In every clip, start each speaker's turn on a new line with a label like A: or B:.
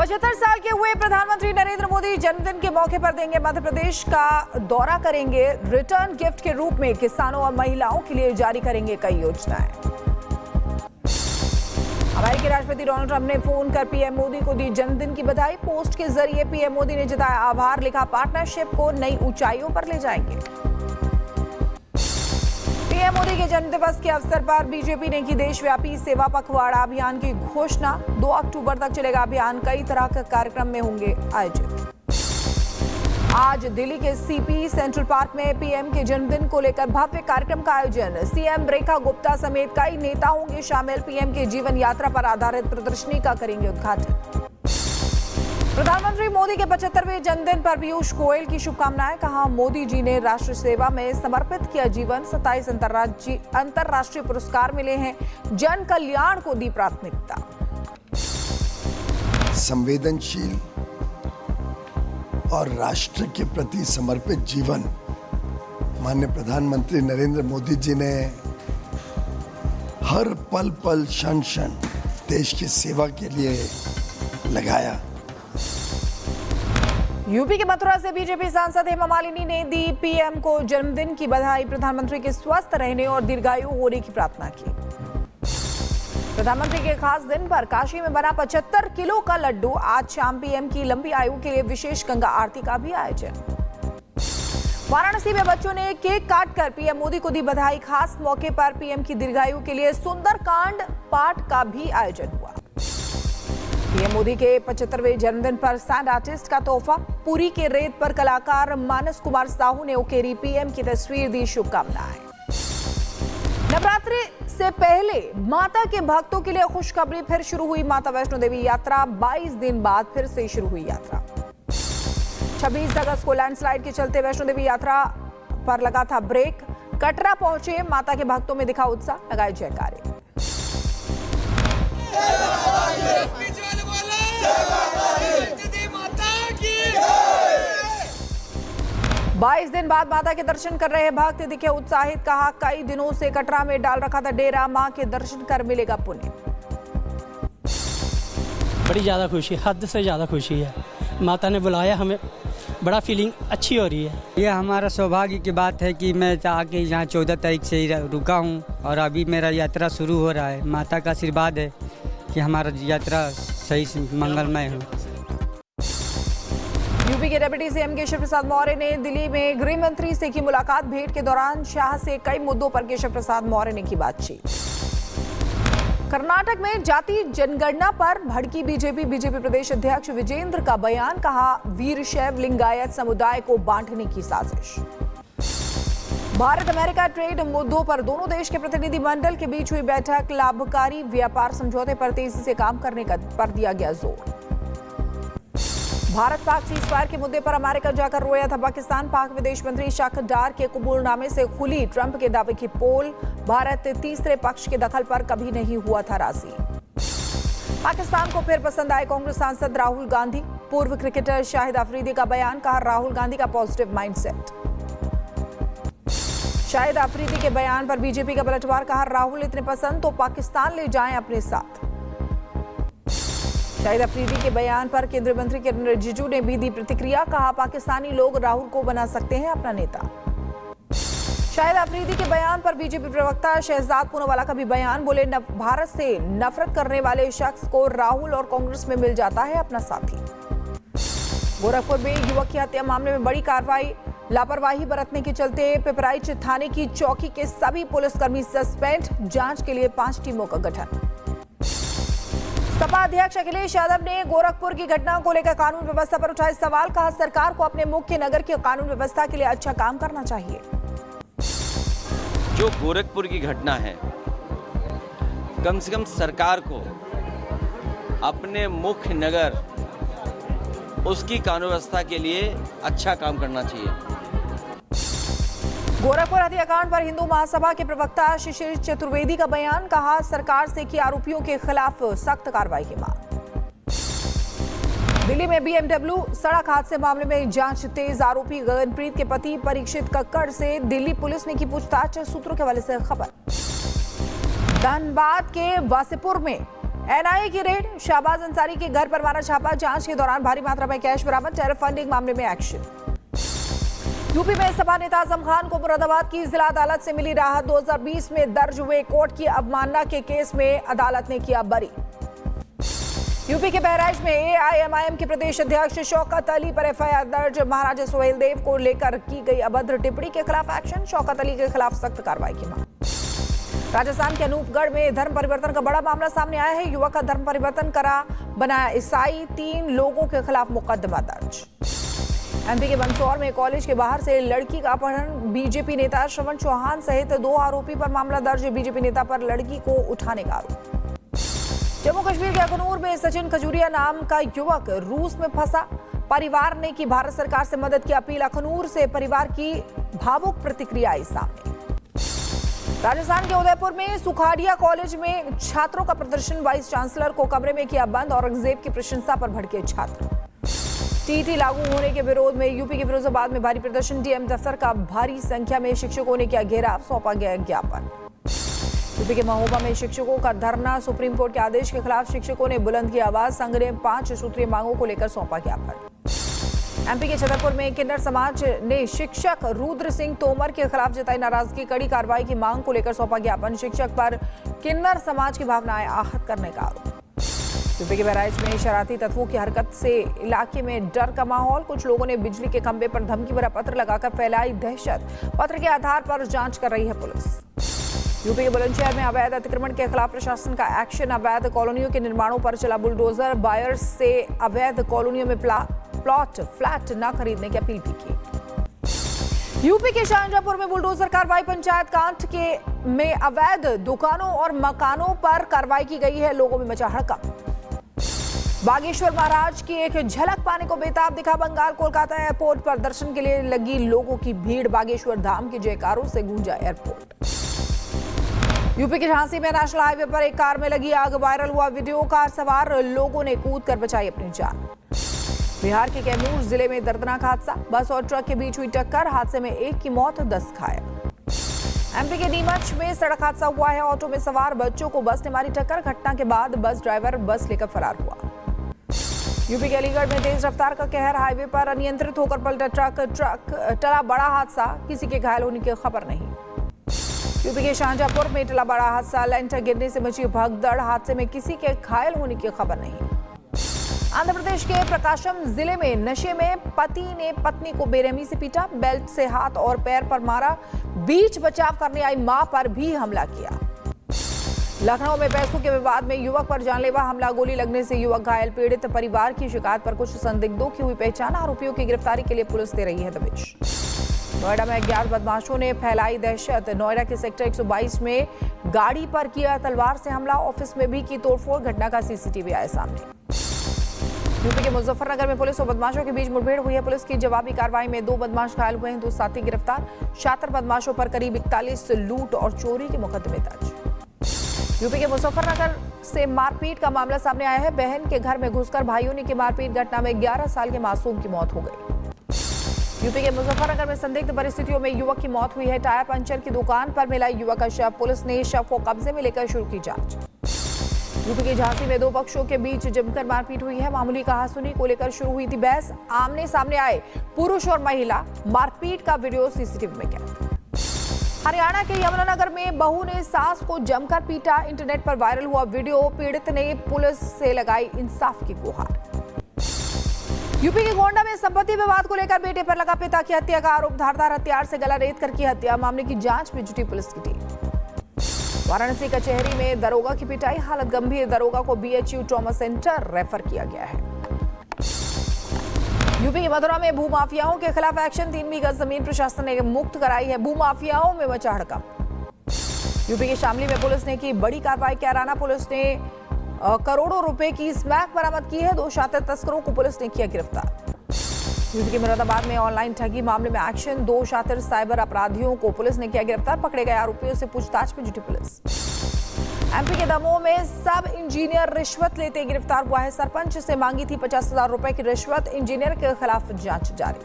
A: 75 साल के हुए प्रधानमंत्री नरेंद्र मोदी जन्मदिन के मौके पर देंगे मध्य प्रदेश का दौरा करेंगे। रिटर्न गिफ्ट के रूप में किसानों और महिलाओं के लिए जारी करेंगे कई योजनाएं। अमेरिकी राष्ट्रपति डोनाल्ड ट्रंप ने फोन कर पीएम मोदी को दी जन्मदिन की बधाई। पोस्ट के जरिए पीएम मोदी ने जताया आभार, लिखा पार्टनरशिप को नई ऊंचाइयों पर ले जाएंगे। पीएम मोदी के जन्मदिवस के अवसर पर बीजेपी ने की देशव्यापी सेवा पखवाड़ा अभियान की घोषणा। 2 अक्टूबर तक चलेगा अभियान। कई तरह के कार्यक्रम में होंगे आयोजित। आज दिल्ली के सीपी सेंट्रल पार्क में पीएम के जन्मदिन को लेकर भव्य कार्यक्रम का आयोजन। सीएम रेखा गुप्ता समेत कई नेता होंगे शामिल। पीएम के जीवन यात्रा पर आधारित प्रदर्शनी का करेंगे उद्घाटन। प्रधानमंत्री मोदी के 75वें जन्मदिन पर पीयूष गोयल की शुभकामनाएं। कहा, मोदी जी ने राष्ट्र सेवा में समर्पित किया जीवन। 27 अंतर्राष्ट्रीय पुरस्कार मिले हैं। जन कल्याण को दी प्राथमिकता।
B: संवेदनशील और राष्ट्र के प्रति समर्पित जीवन माननीय प्रधानमंत्री नरेंद्र मोदी जी ने हर पल पल क्षण क्षण देश की सेवा के लिए लगाया।
A: यूपी के मथुरा से बीजेपी सांसद हेमा मालिनी ने दी पीएम को जन्मदिन की बधाई। प्रधानमंत्री के स्वस्थ रहने और दीर्घायु होने की प्रार्थना की। प्रधानमंत्री के खास दिन पर काशी में बना 75 किलो का लड्डू। आज शाम पीएम की लंबी आयु के लिए विशेष गंगा आरती का भी आयोजन। वाराणसी में बच्चों ने केक काटकर पीएम मोदी को दी बधाई। खास मौके पर पीएम की दीर्घायु के लिए सुंदरकांड पाठ का भी आयोजन हुआ। पीएम मोदी के 75वें जन्मदिन पर सैंड आर्टिस्ट का तोहफा। पुरी के रेत पर कलाकार मानस कुमार साहू ने उकेरी पीएम की तस्वीर, दी शुभकामनाएं। नवरात्रि से पहले माता के भक्तों के लिए खुशखबरी, फिर शुरू हुई माता वैष्णो देवी यात्रा। 22 दिन बाद फिर से शुरू हुई यात्रा। 26 अगस्त को लैंडस्लाइड के चलते वैष्णो देवी यात्रा पर लगा था ब्रेक। कटरा पहुंचे माता के भक्तों में दिखा उत्साह, लगाए जयकारे। 22 दिन बाद माता के दर्शन कर रहे भक्त दिखे उत्साहित। कहा, कई दिनों से कटरा में डाल रखा था डेरा, मां के दर्शन कर मिलेगा पुण्य।
C: बड़ी ज़्यादा खुशी, हद से ज़्यादा खुशी है। माता ने बुलाया हमें, बड़ा फीलिंग अच्छी हो रही है।
D: ये हमारा सौभाग्य की बात है कि मैं आके यहाँ 14 तारीख से रुका हूँ और अभी मेरा यात्रा शुरू हो रहा है। माता का आशीर्वाद है कि हमारा यात्रा सही से मंगलमय हो।
A: यूपी के डिप्टी सीएम केशव प्रसाद मौर्य ने दिल्ली में गृह मंत्री से की मुलाकात। भेंट के दौरान शाह से कई मुद्दों पर केशव प्रसाद मौर्य ने की बातचीत। कर्नाटक में जाति जनगणना पर भड़की बीजेपी प्रदेश अध्यक्ष विजेंद्र का बयान। कहा, वीरशैव लिंगायत समुदाय को बांटने की साजिश। भारत अमेरिका ट्रेड मुद्दों पर दोनों देश के प्रतिनिधि मंडल के बीच हुई बैठक। लाभकारी व्यापार समझौते पर तेजी से काम करने पर दिया गया जोर। भारत पाक सीजफायर के मुद्दे पर अमेरिका जाकर रोया था पाकिस्तान। पाक विदेश मंत्री शाख डार के कबूलनामे से खुली ट्रंप के दावे की पोल। भारत तीसरे पक्ष के दखल पर कभी नहीं हुआ था राजी। पाकिस्तान को फिर पसंद आए कांग्रेस सांसद राहुल गांधी। पूर्व क्रिकेटर शाहिद अफरीदी का बयान। कहा, राहुल गांधी का पॉजिटिव माइंडसेट। शाहिद अफरीदी के बयान पर बीजेपी का पलटवार। कहा, राहुल इतने पसंद तो पाकिस्तान ले जाएं अपने साथ। शाहिद अफरीदी के बयान पर केंद्रीय मंत्री किरेन रिजिजू ने भी दी प्रतिक्रिया। कहा, पाकिस्तानी लोग राहुल को बना सकते हैं अपना नेता। शाहिद अफरीदी के बयान पर बीजेपी प्रवक्ता शहजाद पूनावाला का भी बयान। बोले, भारत से नफरत करने वाले शख्स को राहुल और कांग्रेस में मिल जाता है अपना साथी। गोरखपुर में युवक की हत्या मामले में बड़ी कार्रवाई। लापरवाही बरतने के चलते पिपराइच थाने की चौकी के सभी पुलिसकर्मी सस्पेंड। जांच के लिए 5 टीमों का गठन। सपा अध्यक्ष अखिलेश यादव ने गोरखपुर की घटना को लेकर कानून व्यवस्था पर उठाए सवाल। कहा, सरकार को अपने मुख्य नगर की कानून व्यवस्था के लिए अच्छा काम करना चाहिए।
E: जो गोरखपुर की घटना है, कम से कम सरकार को अपने मुख्य नगर उसकी कानून व्यवस्था के लिए अच्छा काम करना चाहिए।
A: गोरखपुर हत्याकांड पर हिंदू महासभा के प्रवक्ता शिशिर चतुर्वेदी का बयान। कहा, सरकार से की आरोपियों के खिलाफ सख्त कार्रवाई की मांग। दिल्ली में बीएमडब्ल्यू सड़क हादसे मामले में जांच तेज। आरोपी गगनप्रीत के पति परीक्षित कक्कड़ से दिल्ली पुलिस ने की पूछताछ। सूत्रों के हवाले से खबर। धनबाद के वासेपुर में एनआईए की रेड, शाहबाज अंसारी के घर पर मारा छापा, जांच के दौरान भारी मात्रा में कैश बरामद, टेरर फंडिंग मामले में एक्शन। यूपी में सपा नेता आजम खान को मुरादाबाद की जिला अदालत से मिली राहत, 2020 में दर्ज हुए कोर्ट की अवमानना के केस में अदालत ने किया बरी। यूपी के बहराइच में एआईएमआईएम के प्रदेश अध्यक्ष शौकत अली पर एफआईआर दर्ज, महाराजा सोहेल देव को लेकर की गई अभद्र टिप्पणी के खिलाफ एक्शन, शौकत अली के खिलाफ सख्त कार्रवाई की मांग। राजस्थान के अनूपगढ़ में धर्म परिवर्तन का बड़ा मामला सामने आया है, युवक का धर्म परिवर्तन करा बनाया ईसाई, 3 लोगों के खिलाफ मुकदमा दर्ज। एमपी के मंदसौर में कॉलेज के बाहर से लड़की का अपहरण, बीजेपी नेता श्रवण चौहान सहित 2 आरोपी पर मामला दर्ज, बीजेपी नेता पर लड़की को उठाने का आरोप। जम्मू कश्मीर के अखनूर में सचिन खजूरिया नाम का युवक रूस में फंसा, परिवार ने की भारत सरकार से मदद की अपील, अखनूर से परिवार की भावुक प्रतिक्रिया आई सामने। राजस्थान के उदयपुर में सुखाड़िया कॉलेज में छात्रों का प्रदर्शन, वाइस चांसलर को कमरे में किया बंद, औरंगजेब की प्रशंसा पर भड़के छात्र। टीटी लागू होने के विरोध में यूपी के फिरोजाबाद में भारी प्रदर्शन, डीएम दफ्तर का भारी संख्या में शिक्षकों ने किया घेराव, सौंपा गया ज्ञापन। यूपी के महोबा में शिक्षकों का धरना, सुप्रीम कोर्ट के आदेश के खिलाफ शिक्षकों ने बुलंद की आवाज, संघ ने 5 सूत्रीय मांगों को लेकर सौंपा ज्ञापन। एमपी के छतरपुर में किन्नर समाज ने शिक्षक रुद्र सिंह तोमर के खिलाफ जताई नाराजगी, कड़ी कार्रवाई की मांग को लेकर सौंपा ज्ञापन, शिक्षक पर किन्नर समाज की भावनाएं आहत करने का आरोप। यूपी के बहराइच में शरारती तत्वों की हरकत से इलाके में डर का माहौल, कुछ लोगों ने बिजली के खंभे पर धमकी भरा पत्र लगाकर फैलाई दहशत, पत्र के आधार पर जांच कर रही है पुलिस। यूपी के बुलंदशहर में अवैध अतिक्रमण के खिलाफ प्रशासन का एक्शन, अवैध कॉलोनियों के निर्माणों पर चला बुलडोजर, बायर्स से अवैध कॉलोनियों में प्लॉट फ्लैट न खरीदने की अपील भी की। यूपी के शाहजहांपुर में बुलडोजर कार्रवाई, पंचायत कांट के में अवैध दुकानों और मकानों पर कार्रवाई की गई है, लोगों में मचा हड़कंप। बागेश्वर महाराज की एक झलक पाने को बेताब दिखा बंगाल, कोलकाता एयरपोर्ट पर दर्शन के लिए लगी लोगों की भीड़, बागेश्वर धाम के जयकारों से गूंजा एयरपोर्ट। यूपी के झांसी में नेशनल हाईवे पर एक कार में लगी आग, वायरल हुआ वीडियो, कार सवार लोगों ने कूदकर बचाई अपनी जान। बिहार के कैमूर जिले में दर्दनाक हादसा, बस और ट्रक के बीच हुई टक्कर, हादसे में 1 की मौत, 10 घायल। एमपी के नीमच में सड़क हादसा हुआ है, ऑटो में सवार बच्चों को बस ने मारी टक्कर, घटना के बाद बस ड्राइवर बस लेकर फरार हुआ। यूपी के अलीगढ़ में तेज रफ्तार का कहर, हाईवे पर अनियंत्रित होकर पलटा ट्रक, टला बड़ा हादसा, किसी के घायल होने की खबर नहीं। यूपी के शाहजहांपुर में टला बड़ा हादसा, लेंटर गिरने से मची भगदड़, हादसे में किसी के घायल होने की खबर नहीं। आंध्र प्रदेश के प्रकाशम जिले में नशे में पति ने पत्नी को बेरहमी से पीटा, बेल्ट से हाथ और पैर पर मारा, बीच बचाव करने आई मां पर भी हमला किया। लखनऊ में पैसों के विवाद में युवक पर जानलेवा हमला, गोली लगने से युवक घायल, पीड़ित परिवार की शिकायत पर कुछ संदिग्धों की हुई पहचान, आरोपियों की गिरफ्तारी के लिए पुलिस दे रही है दबिश। नोएडा में अज्ञात बदमाशों ने फैलाई दहशत, नोएडा के सेक्टर 122 में गाड़ी पर किया तलवार से हमला, ऑफिस में भी की तोड़फोड़, घटना का सीसीटीवी आया सामने। यूपी के मुजफ्फरनगर में पुलिस और बदमाशों के बीच मुठभेड़ हुई है, पुलिस की जवाबी कार्रवाई में 2 बदमाश घायल हुए हैं, 2 साथी गिरफ्तार, 76 बदमाशों पर करीब 41 लूट और चोरी के मुकदमे दर्ज। यूपी के मुजफ्फरनगर से मारपीट का मामला सामने आया है, बहन के घर में घुसकर भाइयों ने की मारपीट, घटना में 11 साल के मासूम की मौत हो गई। यूपी के मुजफ्फरनगर में संदिग्ध परिस्थितियों में युवक की मौत हुई है, टायर पंचर की दुकान पर मिला युवक का शव, पुलिस ने शव को कब्जे में लेकर शुरू की जांच। यूपी के झांसी में 2 पक्षों के बीच जमकर मारपीट हुई है, मामूली कहासुनी को लेकर शुरू हुई थी बहस, आमने सामने आए पुरुष और महिला, मारपीट का वीडियो सीसीटीवी में कैद। हरियाणा के यमुनानगर में बहू ने सास को जमकर पीटा, इंटरनेट पर वायरल हुआ वीडियो, पीड़ित ने पुलिस से लगाई इंसाफ की गुहार। यूपी के गोंडा में संपत्ति विवाद को लेकर बेटे पर लगा पिता की हत्या का आरोप, धारदार हथियार से गला रेत कर की हत्या, मामले की जांच में जुटी पुलिस की टीम। वाराणसी कचहरी में दरोगा की पिटाई, हालत गंभीर, दरोगा को बीएचयू ट्रॉमा सेंटर रेफर किया गया है। यूपी के मथुरा में भूमाफियाओं के खिलाफ एक्शन, 3वीं गज जमीन प्रशासन ने मुक्त कराई है, भूमाफियाओं में मचा हड़कंप। यूपी के शामली में पुलिस ने की बड़ी कार्रवाई, कैराना पुलिस ने करोड़ों रुपए की स्मैक बरामद की है, 2 शातिर तस्करों को पुलिस ने किया गिरफ्तार। यूपी के मुरादाबाद में ऑनलाइन ठगी मामले में एक्शन, 2 शातिर साइबर अपराधियों को पुलिस ने किया गिरफ्तार, पकड़े गए आरोपियों से पूछताछ में जुटी पुलिस। एमपी के दमोह में सब इंजीनियर रिश्वत लेते गिरफ्तार हुआ है, सरपंच से मांगी थी 50,000 रुपए की रिश्वत, इंजीनियर के खिलाफ जांच जारी।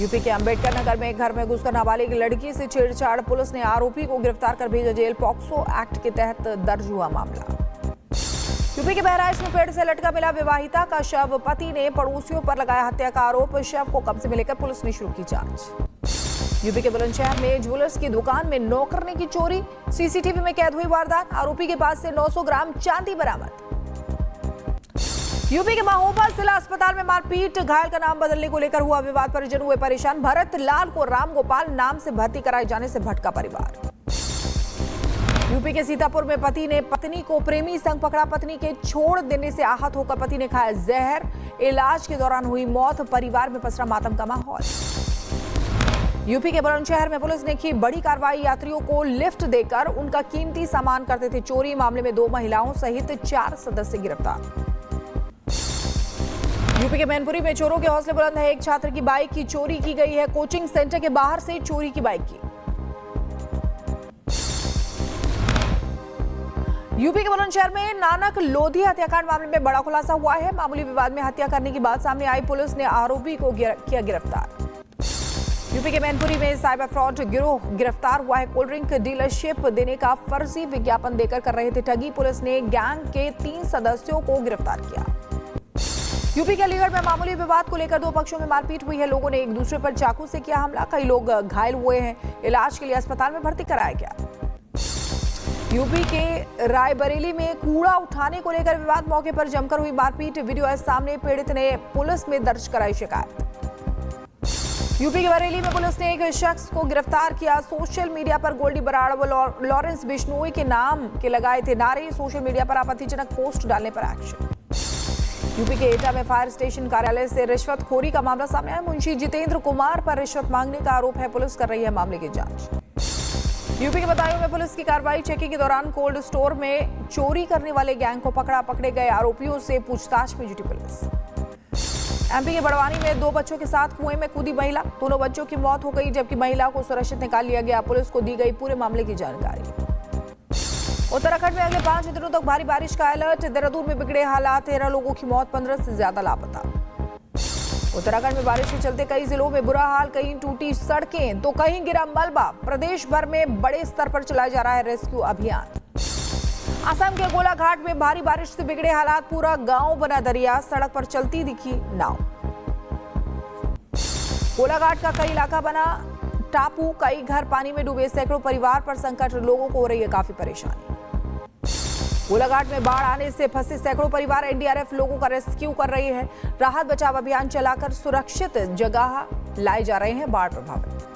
A: यूपी के अंबेडकर नगर में घर में घुसकर नाबालिग लड़की से छेड़छाड़, पुलिस ने आरोपी को गिरफ्तार कर भेजा जेल, पॉक्सो एक्ट के तहत दर्ज हुआ मामला। यूपी के बहराइच में पेड़ से लटका मिला विवाहिता का शव, पति ने पड़ोसियों पर लगाया हत्या का आरोप, शव को कब्जे में लेकर पुलिस ने शुरू की जांच। यूपी के बुलंदशहर में ज्वेलर्स की दुकान में नौकरनी की चोरी, सीसीटीवी में कैद हुई वारदात, आरोपी के पास से 900 ग्राम चांदी बरामद। यूपी के महोबा जिला अस्पताल में मारपीट, घायल का नाम बदलने को लेकर हुआ विवाद, परिजन हुए परेशान, भरत लाल को राम गोपाल नाम से भर्ती कराए जाने से भटका परिवार। यूपी के सीतापुर में पति ने पत्नी को प्रेमी संग पकड़ा, पत्नी के छोड़ देने से आहत होकर पति ने खाया जहर, इलाज के दौरान हुई मौत, परिवार में पसरा मातम का माहौल। यूपी के बुलंदशहर में पुलिस ने की बड़ी कार्रवाई, यात्रियों को लिफ्ट देकर उनका कीमती सामान करते थे चोरी, मामले में 2 महिलाओं सहित 4 सदस्य गिरफ्तार। यूपी के मैनपुरी में चोरों के हौसले बुलंद है, एक छात्र की बाइक की चोरी की गई है, कोचिंग सेंटर के बाहर से चोरी की बाइक की। यूपी के बुलंदशहर में नानक लोधी हत्याकांड मामले में बड़ा खुलासा हुआ है, मामूली विवाद में हत्या करने की बात सामने आई, पुलिस ने आरोपी को किया गिरफ्तार। यूपी के मैनपुरी में साइबर फ्रॉड गिरोह गिरफ्तार हुआ है, कोल्ड ड्रिंक डीलरशिप देने का फर्जी विज्ञापन देकर कर रहे थे ठगी, पुलिस ने गैंग के 3 सदस्यों को गिरफ्तार किया। यूपी के अलीगढ़ में मामूली विवाद को लेकर 2 पक्षों में मारपीट हुई है, लोगों ने एक दूसरे पर चाकू से किया हमला, कई लोग घायल हुए हैं, इलाज के लिए अस्पताल में भर्ती कराया गया। यूपी के रायबरेली में कूड़ा उठाने को लेकर विवाद, मौके पर जमकर हुई मारपीट, वीडियो है सामने, पीड़ित ने पुलिस में दर्ज कराई शिकायत। यूपी के बरेली में पुलिस ने एक शख्स को गिरफ्तार किया, सोशल मीडिया पर गोल्डी बराड़ व लॉरेंस बिश्नोई के नाम के लगाए थे नारे, सोशल मीडिया पर आपत्तिजनक पोस्ट डालने पर एक्शन। यूपी के एटा में फायर स्टेशन कार्यालय से रिश्वतखोरी का मामला सामने आया, मुंशी जितेंद्र कुमार पर रिश्वत मांगने का आरोप है, पुलिस कर रही है मामले की जांच। यूपी के बदायूं में पुलिस की कार्रवाई, चेकिंग के दौरान कोल्ड स्टोर में चोरी करने वाले गैंग को पकड़ा, पकड़े गए आरोपियों से पूछताछ में जुटी पुलिस। एमपी के बड़वानी में 2 बच्चों के साथ कुएं में कूदी महिला, दोनों बच्चों की मौत हो गई जबकि महिला को सुरक्षित निकाल लिया गया, पुलिस को दी गई पूरे मामले की जानकारी। उत्तराखंड में अगले 5 दिनों तक भारी बारिश का अलर्ट, देहरादून में बिगड़े हालात, 13 लोगों की मौत, 15 से ज्यादा लापता। उत्तराखंड में बारिश के चलते कई जिलों में बुरा हाल, कहीं टूटी सड़कें तो कहीं गिरा मलबा, प्रदेश भर में बड़े स्तर पर चलाया जा रहा है रेस्क्यू अभियान। असम के गोलाघाट में भारी बारिश से बिगड़े हालात, पूरा गांव बना दरिया, सड़क पर चलती दिखी नाव। गोलाघाट का कई इलाका बना टापू, कई घर पानी में डूबे, सैकड़ों परिवार पर संकट, लोगों को हो रही है काफी परेशानी। गोलाघाट में बाढ़ आने से फंसे सैकड़ों परिवार, एनडीआरएफ लोगों का रेस्क्यू कर रही है, राहत बचाव अभियान चलाकर सुरक्षित जगह लाए जा रहे हैं बाढ़ प्रभावित।